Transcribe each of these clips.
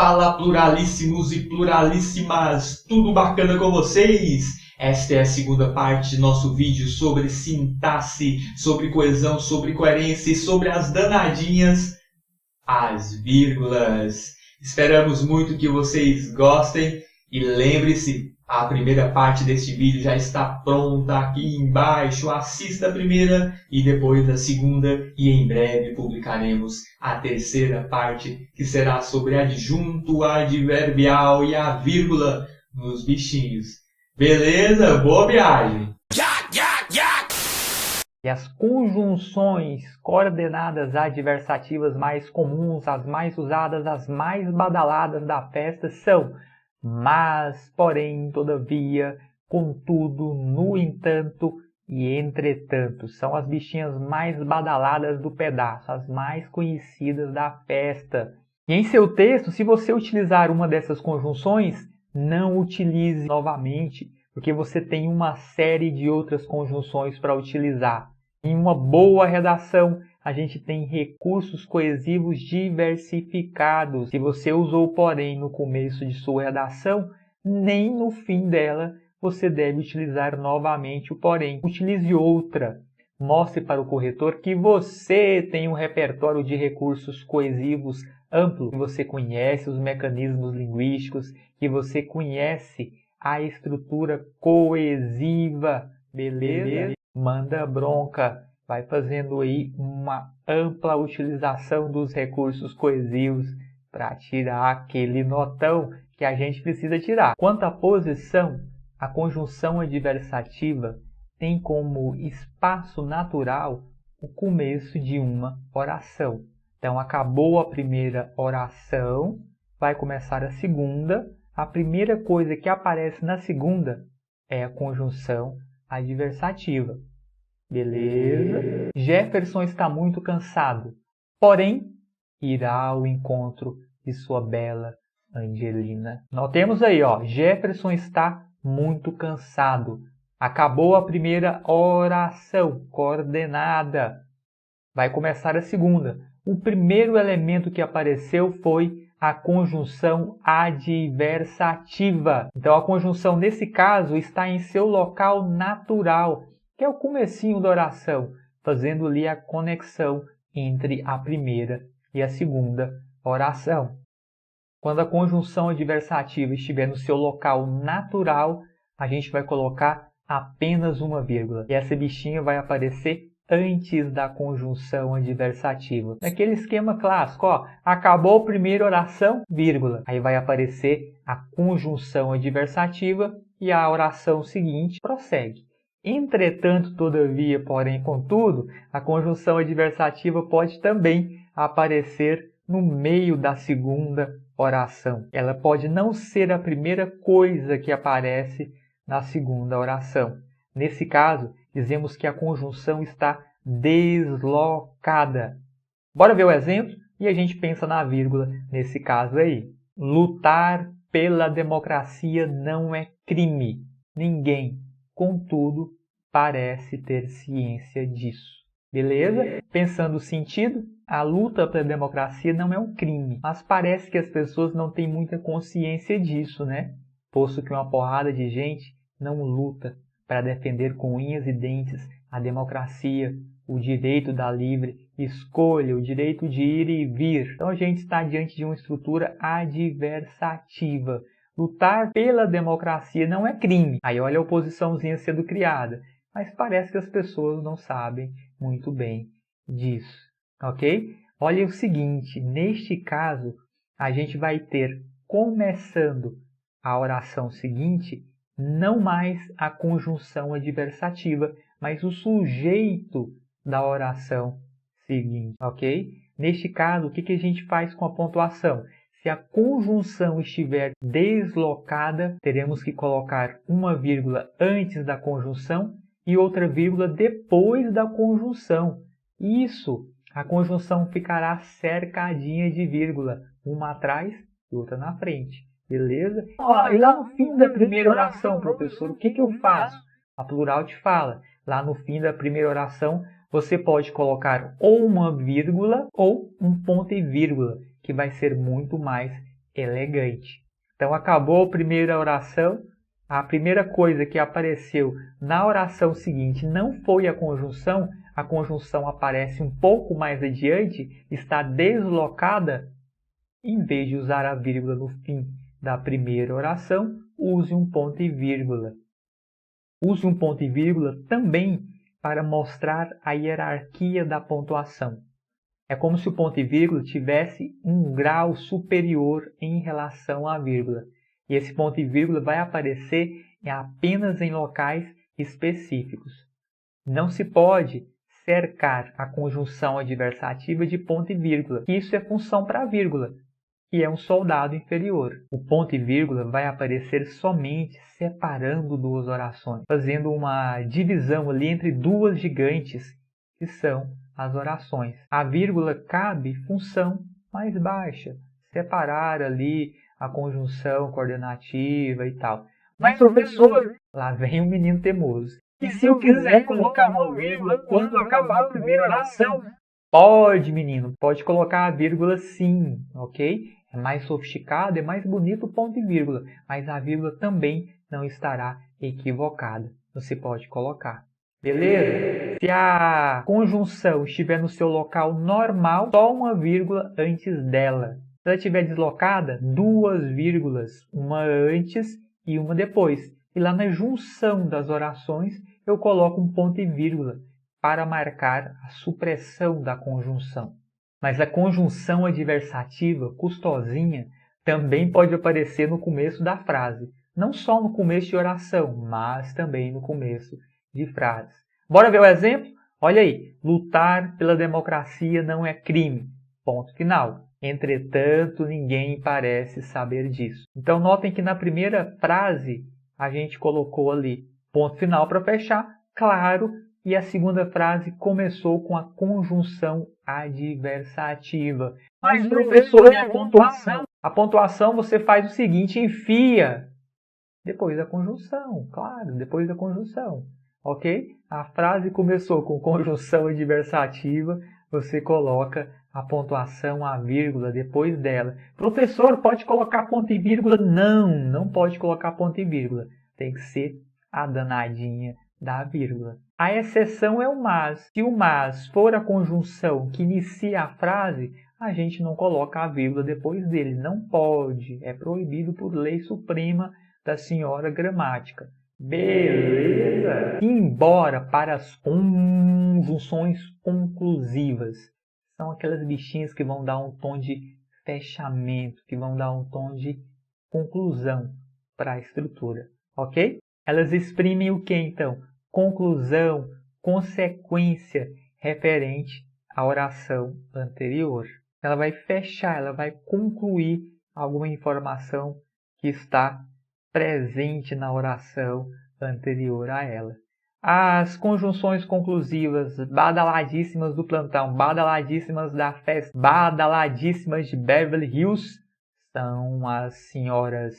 Fala pluralíssimos e pluralíssimas, tudo bacana com vocês? Esta é a segunda parte de nosso vídeo sobre sintaxe, sobre coesão, sobre coerência e sobre as danadinhas, as vírgulas. Esperamos muito que vocês gostem e lembre-se, a primeira parte deste vídeo já está pronta aqui embaixo. Assista a primeira e depois a segunda e em breve publicaremos a terceira parte, que será sobre adjunto, adverbial e a vírgula nos bichinhos. Beleza? Boa viagem! E as conjunções coordenadas adversativas mais comuns, as mais usadas, as mais badaladas da festa são mas, porém, todavia, contudo, no entanto e entretanto. São as bichinhas mais badaladas do pedaço, as mais conhecidas da festa. E em seu texto, se você utilizar uma dessas conjunções, não utilize novamente, porque você tem uma série de outras conjunções para utilizar. Em uma boa redação, a gente tem recursos coesivos diversificados. Se você usou porém no começo de sua redação, nem no fim dela você deve utilizar novamente o porém. Utilize outra. Mostre para o corretor que você tem um repertório de recursos coesivos amplo, que você conhece os mecanismos linguísticos, que você conhece a estrutura coesiva. Beleza? Manda bronca. Vai fazendo aí uma ampla utilização dos recursos coesivos para tirar aquele notão que a gente precisa tirar. Quanto à posição, a conjunção adversativa tem como espaço natural o começo de uma oração. Então, acabou a primeira oração, vai começar a segunda. A primeira coisa que aparece na segunda é a conjunção adversativa. Beleza? Jefferson está muito cansado, porém, irá ao encontro de sua bela Angelina. Notemos aí, ó, Jefferson está muito cansado. Acabou a primeira oração coordenada. Vai começar a segunda. O primeiro elemento que apareceu foi a conjunção adversativa. Então, a conjunção, nesse caso, está em seu local natural, que é o comecinho da oração, fazendo ali a conexão entre a primeira e a segunda oração. Quando a conjunção adversativa estiver no seu local natural, a gente vai colocar apenas uma vírgula. E essa bichinha vai aparecer antes da conjunção adversativa. Naquele esquema clássico, ó, acabou a primeira oração, vírgula. Aí vai aparecer a conjunção adversativa e a oração seguinte prossegue. Entretanto, todavia, porém, contudo, a conjunção adversativa pode também aparecer no meio da segunda oração. Ela pode não ser a primeira coisa que aparece na segunda oração. Nesse caso, dizemos que a conjunção está deslocada. Bora ver o exemplo e a gente pensa na vírgula nesse caso aí. Lutar pela democracia não é crime. Ninguém, contudo, parece ter ciência disso. Beleza? Pensando o sentido, a luta pela democracia não é um crime, mas parece que as pessoas não têm muita consciência disso, né? Posto que uma porrada de gente não luta para defender com unhas e dentes a democracia, o direito da livre escolha, o direito de ir e vir. Então a gente está diante de uma estrutura adversativa. Lutar pela democracia não é crime. Aí olha a oposiçãozinha sendo criada. Mas parece que as pessoas não sabem muito bem disso. Ok? Olha o seguinte, neste caso, a gente vai ter, começando a oração seguinte, não mais a conjunção adversativa, mas o sujeito da oração seguinte. Ok? Neste caso, o que a gente faz com a pontuação? Se a conjunção estiver deslocada, teremos que colocar uma vírgula antes da conjunção e outra vírgula depois da conjunção. Isso, a conjunção ficará cercadinha de vírgula, uma atrás e outra na frente. Beleza? E lá no fim da primeira oração, professor, o que eu faço? A plural te fala. Lá no fim da primeira oração, você pode colocar ou uma vírgula ou um ponto e vírgula, que vai ser muito mais elegante. Então acabou a primeira oração. A primeira coisa que apareceu na oração seguinte não foi a conjunção aparece um pouco mais adiante, está deslocada. Em vez de usar a vírgula no fim da primeira oração, use um ponto e vírgula. Use um ponto e vírgula também para mostrar a hierarquia da pontuação. É como se o ponto e vírgula tivesse um grau superior em relação à vírgula. E esse ponto e vírgula vai aparecer apenas em locais específicos. Não se pode cercar a conjunção adversativa de ponto e vírgula. Isso é função para a vírgula, que é um soldado inferior. O ponto e vírgula vai aparecer somente separando duas orações, fazendo uma divisão ali entre duas gigantes, que são as orações. A vírgula cabe função mais baixa, separar ali a conjunção coordenativa e tal. Mas, professor, lá vem um menino teimoso. E se eu quiser colocar uma vírgula quando acabar a primeira oração? Pode, menino, pode colocar a vírgula sim, ok? É mais sofisticado, é mais bonito o ponto e vírgula, mas a vírgula também não estará equivocada. Você pode colocar. Beleza? Se a conjunção estiver no seu local normal, só uma vírgula antes dela. Se ela estiver deslocada, duas vírgulas, uma antes e uma depois. E lá na junção das orações, eu coloco um ponto e vírgula para marcar a supressão da conjunção. Mas a conjunção adversativa, custosinha, também pode aparecer no começo da frase. Não só no começo de oração, mas também no começo de frases. Bora ver o exemplo? Olha aí. Lutar pela democracia não é crime. Ponto final. Entretanto, ninguém parece saber disso. Então, notem que na primeira frase, a gente colocou ali ponto final para fechar, claro, e a segunda frase começou com a conjunção adversativa. Mas, professor, é a pontuação. A pontuação você faz o seguinte, enfia depois da conjunção, claro, depois da conjunção, ok? A frase começou com conjunção adversativa, você coloca a pontuação, a vírgula, depois dela. Professor, pode colocar ponto e vírgula? Não, não pode colocar ponto e vírgula. Tem que ser a danadinha da vírgula. A exceção é o mas. Se o mas for a conjunção que inicia a frase, a gente não coloca a vírgula depois dele. Não pode. É proibido por lei suprema da senhora gramática. Beleza? Embora para as conjunções conclusivas, são aquelas bichinhas que vão dar um tom de fechamento, que vão dar um tom de conclusão para a estrutura, ok? Elas exprimem o que então? Conclusão, consequência referente à oração anterior. Ela vai fechar, ela vai concluir alguma informação que está presente na oração anterior a ela. As conjunções conclusivas badaladíssimas do plantão, badaladíssimas da festa, badaladíssimas de Beverly Hills são as senhoras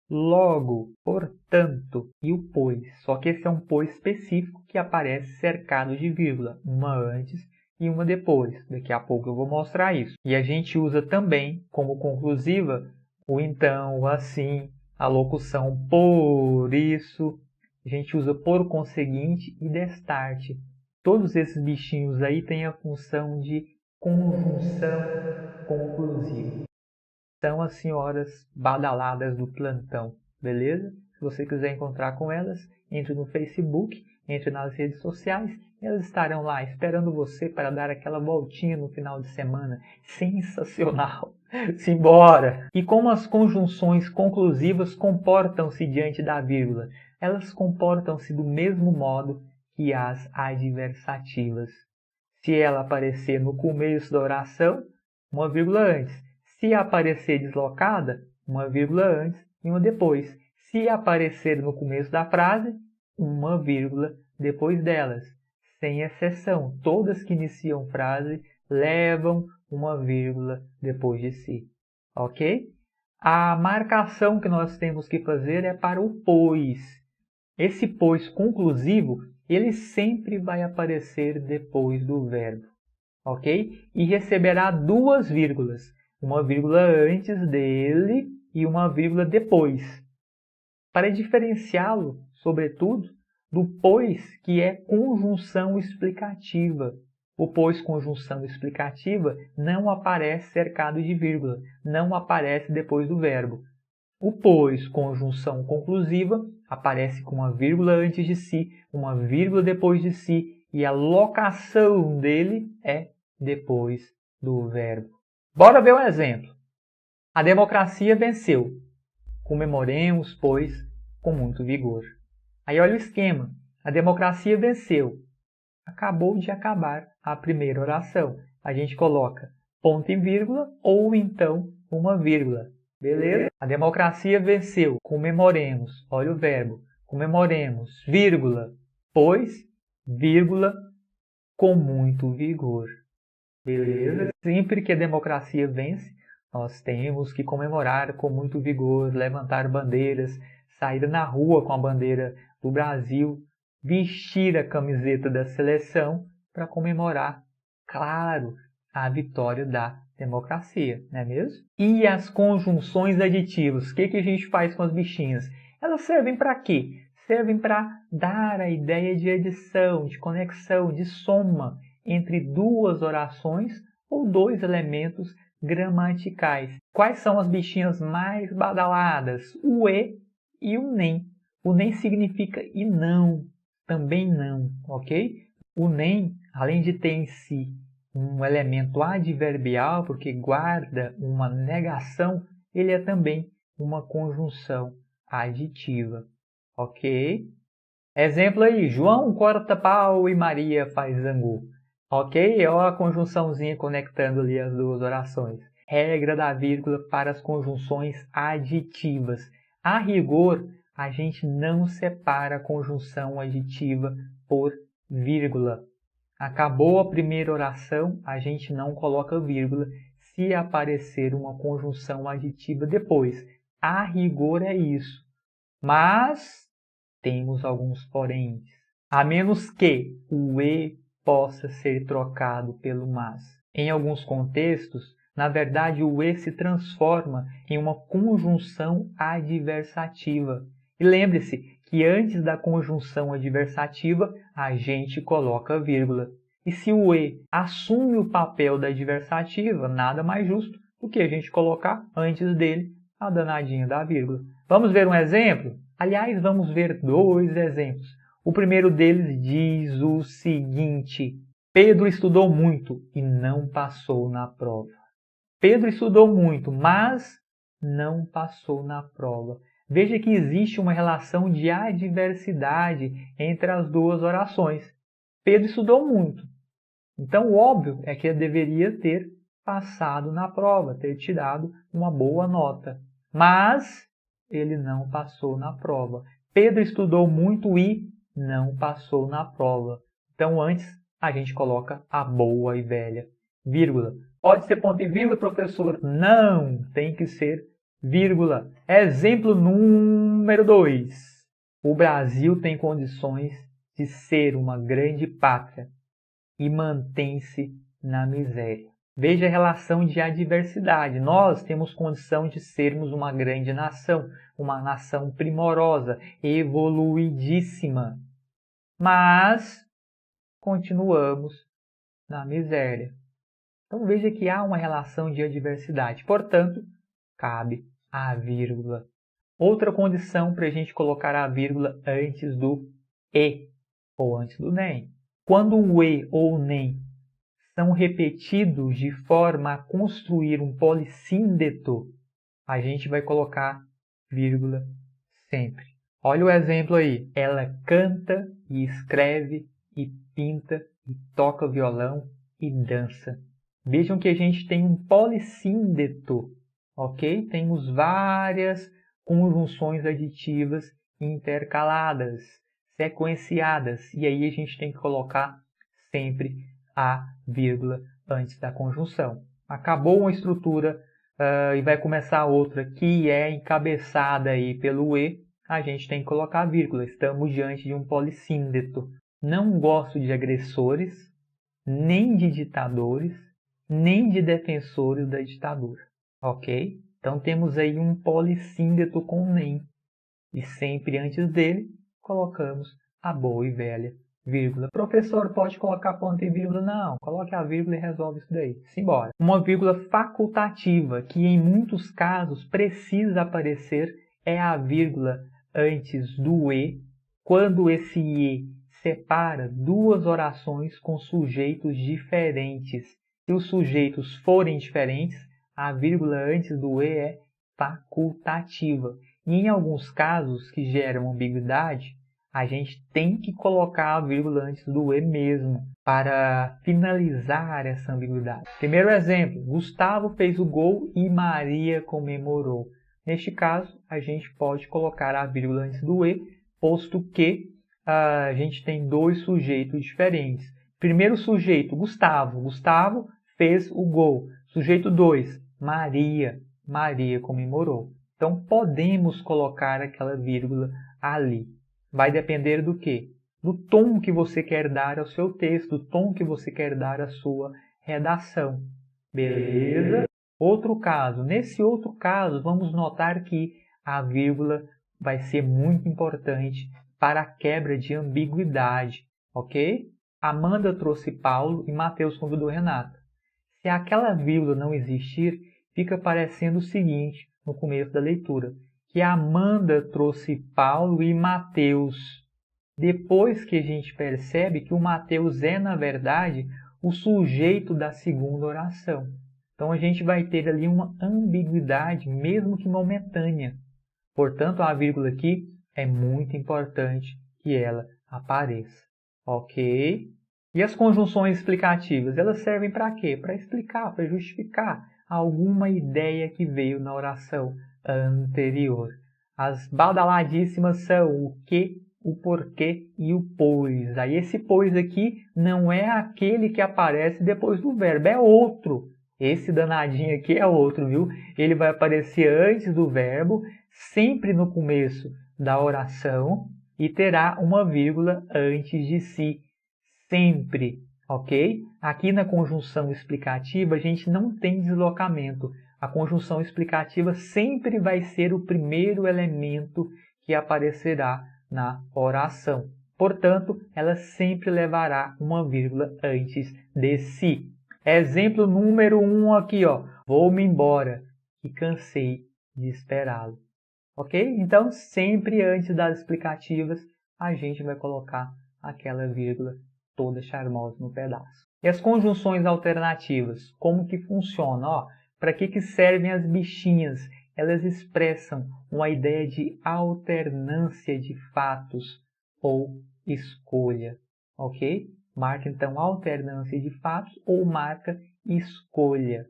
logo, portanto e o pois. Só que esse é um pois específico que aparece cercado de vírgula, uma antes e uma depois. Daqui a pouco eu vou mostrar isso. E a gente usa também como conclusiva o então, o assim, a locução por isso. A gente usa por conseguinte e destarte. Todos esses bichinhos aí têm a função de conjunção conclusiva. São as senhoras badaladas do plantão, beleza? Se você quiser encontrar com elas, entre no Facebook, entre nas redes sociais. Elas estarão lá esperando você para dar aquela voltinha no final de semana. Sensacional! Simbora! E como as conjunções conclusivas comportam-se diante da vírgula? Elas comportam-se do mesmo modo que as adversativas. Se ela aparecer no começo da oração, uma vírgula antes. Se aparecer deslocada, uma vírgula antes e uma depois. Se aparecer no começo da frase, uma vírgula depois delas. Sem exceção, todas que iniciam frase levam uma vírgula depois de si. Ok? A marcação que nós temos que fazer é para o pois. Esse pois conclusivo, ele sempre vai aparecer depois do verbo. Ok? E receberá duas vírgulas. uma vírgula antes dele e uma vírgula depois, para diferenciá-lo, sobretudo, do pois, que é conjunção explicativa. O pois conjunção explicativa não aparece cercado de vírgula, não aparece depois do verbo. O pois conjunção conclusiva aparece com uma vírgula antes de si, uma vírgula depois de si, e a locação dele é depois do verbo. Bora ver um exemplo. A democracia venceu. Comemoremos, pois, com muito vigor. Aí olha o esquema. A democracia venceu. Acabou de acabar a primeira oração. A gente coloca ponto e vírgula ou então uma vírgula. Beleza? A democracia venceu. Comemoremos. Olha o verbo. Comemoremos, vírgula, pois, vírgula, com muito vigor. Beleza? Sempre que a democracia vence, nós temos que comemorar com muito vigor, levantar bandeiras, sair na rua com a bandeira do Brasil, vestir a camiseta da seleção para comemorar, claro, a vitória da democracia, não é mesmo? E as conjunções aditivas, o que a gente faz com as bichinhas? Elas servem para quê? Servem para dar a ideia de adição, de conexão, de soma entre duas orações ou dois elementos gramaticais. Quais são as bichinhas mais badaladas? O e o nem. O nem significa e não, também não, ok? O nem, além de ter em si um elemento adverbial, porque guarda uma negação, ele é também uma conjunção aditiva, ok? Exemplo aí, João corta pau e Maria faz angu. Ok? Olha a conjunçãozinha conectando ali as duas orações. Regra da vírgula para as conjunções aditivas. A rigor, a gente não separa a conjunção aditiva por vírgula. Acabou a primeira oração, a gente não coloca vírgula se aparecer uma conjunção aditiva depois. A rigor é isso. Mas temos alguns poréns. A menos que o e possa ser trocado pelo mas. Em alguns contextos, na verdade, o e se transforma em uma conjunção adversativa. E lembre-se que antes da conjunção adversativa, a gente coloca vírgula. E se o e assume o papel da adversativa, nada mais justo do que a gente colocar antes dele a danadinha da vírgula. Vamos ver um exemplo? Aliás, vamos ver dois exemplos. O primeiro deles diz o seguinte: Pedro estudou muito e não passou na prova. Pedro estudou muito, mas não passou na prova. Veja que existe uma relação de adversidade entre as duas orações. Pedro estudou muito. Então, o óbvio é que ele deveria ter passado na prova, ter tirado uma boa nota. Mas ele não passou na prova. Pedro estudou muito e não passou na prova. Então, antes, a gente coloca a boa e velha vírgula. Pode ser ponto e vírgula, professor? Não, tem que ser vírgula. Exemplo número 2. O Brasil tem condições de ser uma grande pátria e mantém-se na miséria. Veja a relação de adversidade. Nós temos condição de sermos uma grande nação, uma nação primorosa, evoluidíssima. Mas continuamos na miséria. Então veja que há uma relação de adversidade. Portanto, cabe a vírgula. Outra condição para a gente colocar a vírgula antes do e ou antes do nem. Quando o e ou o nem são repetidos de forma a construir um polissíndeto, a gente vai colocar vírgula sempre. Olha o exemplo aí. Ela canta e escreve e pinta e toca violão e dança. Vejam que a gente tem um polissíndeto, ok? Temos várias conjunções aditivas intercaladas, sequenciadas. E aí a gente tem que colocar sempre a vírgula antes da conjunção. Acabou uma estrutura e vai começar outra que é encabeçada aí pelo e, a gente tem que colocar a vírgula. Estamos diante de um polissíndeto. Não gosto de agressores, nem de ditadores nem de defensores da ditadura, ok? Então temos aí um polissíndeto com nem, e sempre antes dele colocamos a boa e velha vírgula. Professor, pode colocar ponto e vírgula? Não, coloque a vírgula e resolve isso daí. Simbora. Uma vírgula facultativa, que em muitos casos precisa aparecer, é a vírgula antes do e, quando esse e separa duas orações com sujeitos diferentes. Se os sujeitos forem diferentes, a vírgula antes do e é facultativa. E em alguns casos que geram ambiguidade, a gente tem que colocar a vírgula antes do e mesmo para finalizar essa ambiguidade. Primeiro exemplo, Gustavo fez o gol e Maria comemorou. Neste caso, a gente pode colocar a vírgula antes do e, posto que a gente tem dois sujeitos diferentes. Primeiro sujeito, Gustavo. Gustavo fez o gol. Sujeito 2, Maria. Maria comemorou. Então, podemos colocar aquela vírgula ali. Vai depender do quê? Do tom que você quer dar ao seu texto, do tom que você quer dar à sua redação. Beleza? Outro caso. Nesse outro caso, vamos notar que a vírgula vai ser muito importante para a quebra de ambiguidade, ok? Amanda trouxe Paulo e Mateus convidou Renata. Se aquela vírgula não existir, fica parecendo o seguinte no começo da leitura, que Amanda trouxe Paulo e Mateus. Depois que a gente percebe que o Mateus é, na verdade, o sujeito da segunda oração. Então a gente vai ter ali uma ambiguidade, mesmo que momentânea. Portanto, a vírgula aqui é muito importante que ela apareça. Ok? E as conjunções explicativas, elas servem para quê? Para explicar, para justificar alguma ideia que veio na oração anterior. As badaladíssimas são o que, o porquê e o pois. Aí esse pois aqui não é aquele que aparece depois do verbo, é outro. Esse danadinho aqui é outro, viu? Ele vai aparecer antes do verbo, sempre no começo da oração e terá uma vírgula antes de si. Sempre, ok? Aqui na conjunção explicativa a gente não tem deslocamento. A conjunção explicativa sempre vai ser o primeiro elemento que aparecerá na oração. Portanto, ela sempre levará uma vírgula antes de si. Exemplo número 1 aqui, ó. Vou-me embora, que cansei de esperá-lo. Ok? Então, sempre antes das explicativas, a gente vai colocar aquela vírgula toda charmosa no pedaço. E as conjunções alternativas, como que funcionam? Ó, para que servem as bichinhas? Elas expressam uma ideia de alternância de fatos ou escolha, ok? Marca então alternância de fatos ou marca escolha.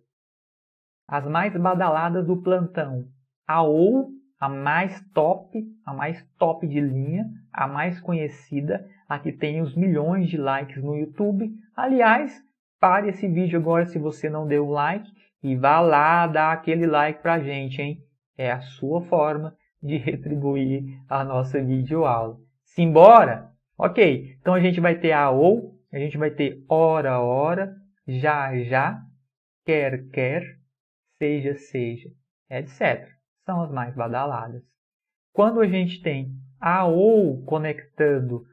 As mais badaladas do plantão, a ou, a mais top de linha, a mais conhecida, a que tem os milhões de likes no YouTube. Aliás, pare esse vídeo agora se você não deu like e vá lá dar aquele like pra gente, hein? É a sua forma de retribuir a nossa videoaula. Simbora? Ok, então a gente vai ter a ou, a gente vai ter ora, ora, já, já, quer, quer, seja, seja, etc. São as mais badaladas. Quando a gente tem a ou conectando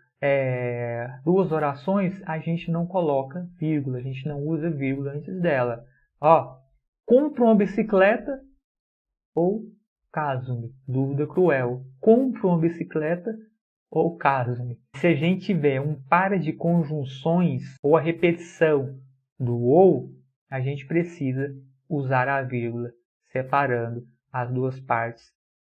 duas orações, a gente não coloca vírgula, a gente não usa vírgula antes dela. Ó, compro uma bicicleta ou caso-me, dúvida cruel. Compro uma bicicleta ou caso-me. Se a gente tiver um par de conjunções ou a repetição do ou, a gente precisa usar a vírgula, separando as duas partes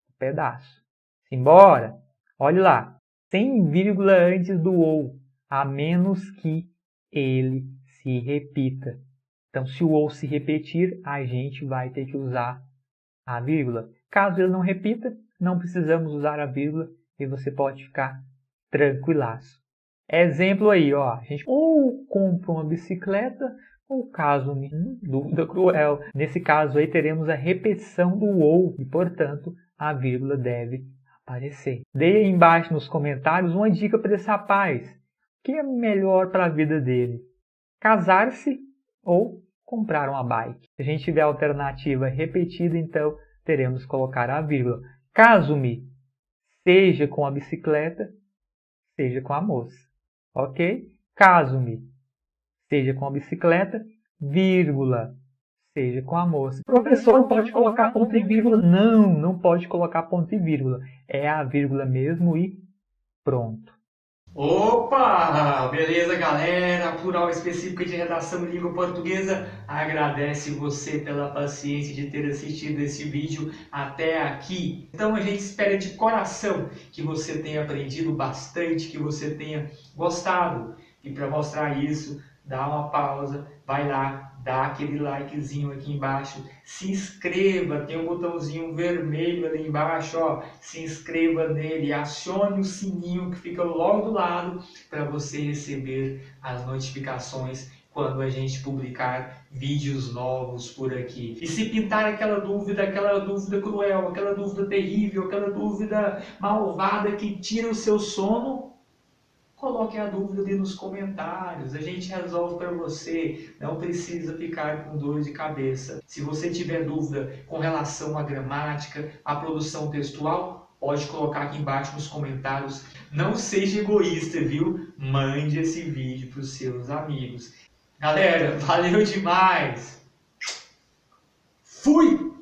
do pedaço. Simbora! Olhe lá, sem vírgula antes do ou, a menos que ele se repita. Então, se o ou se repetir, a gente vai ter que usar a vírgula. Caso ele não repita, não precisamos usar a vírgula e você pode ficar tranquilaço. Exemplo aí, ó, a gente ou compra uma bicicleta ou caso-me, dúvida cruel. Nesse caso aí teremos a repetição do ou e, portanto, a vírgula deve aparecer. Dê aí embaixo nos comentários uma dica para esse rapaz. O que é melhor para a vida dele? Casar-se ou comprar uma bike. Se a gente tiver a alternativa repetida, então teremos que colocar a vírgula. Caso-me, seja com a bicicleta, seja com a moça. Ok? Caso-me, seja com a bicicleta, vírgula, seja com a moça. Professor, não pode colocar ponto e vírgula? Não, não pode colocar ponto e vírgula. É a vírgula mesmo e pronto. Opa! Beleza, galera? A Plural Específica de Redação em Língua Portuguesa agradece você pela paciência de ter assistido esse vídeo até aqui. Então a gente espera de coração que você tenha aprendido bastante, que você tenha gostado. E para mostrar isso, dá uma pausa, vai lá, dá aquele likezinho aqui embaixo, se inscreva, tem um botãozinho vermelho ali embaixo, ó, se inscreva nele, acione o sininho que fica logo do lado para você receber as notificações quando a gente publicar vídeos novos por aqui. E se pintar aquela dúvida cruel, aquela dúvida terrível, aquela dúvida malvada que tira o seu sono, coloque a dúvida ali nos comentários, a gente resolve para você, não precisa ficar com dor de cabeça. Se você tiver dúvida com relação à gramática, à produção textual, pode colocar aqui embaixo nos comentários. Não seja egoísta, viu? Mande esse vídeo para os seus amigos. Galera, valeu demais! Fui!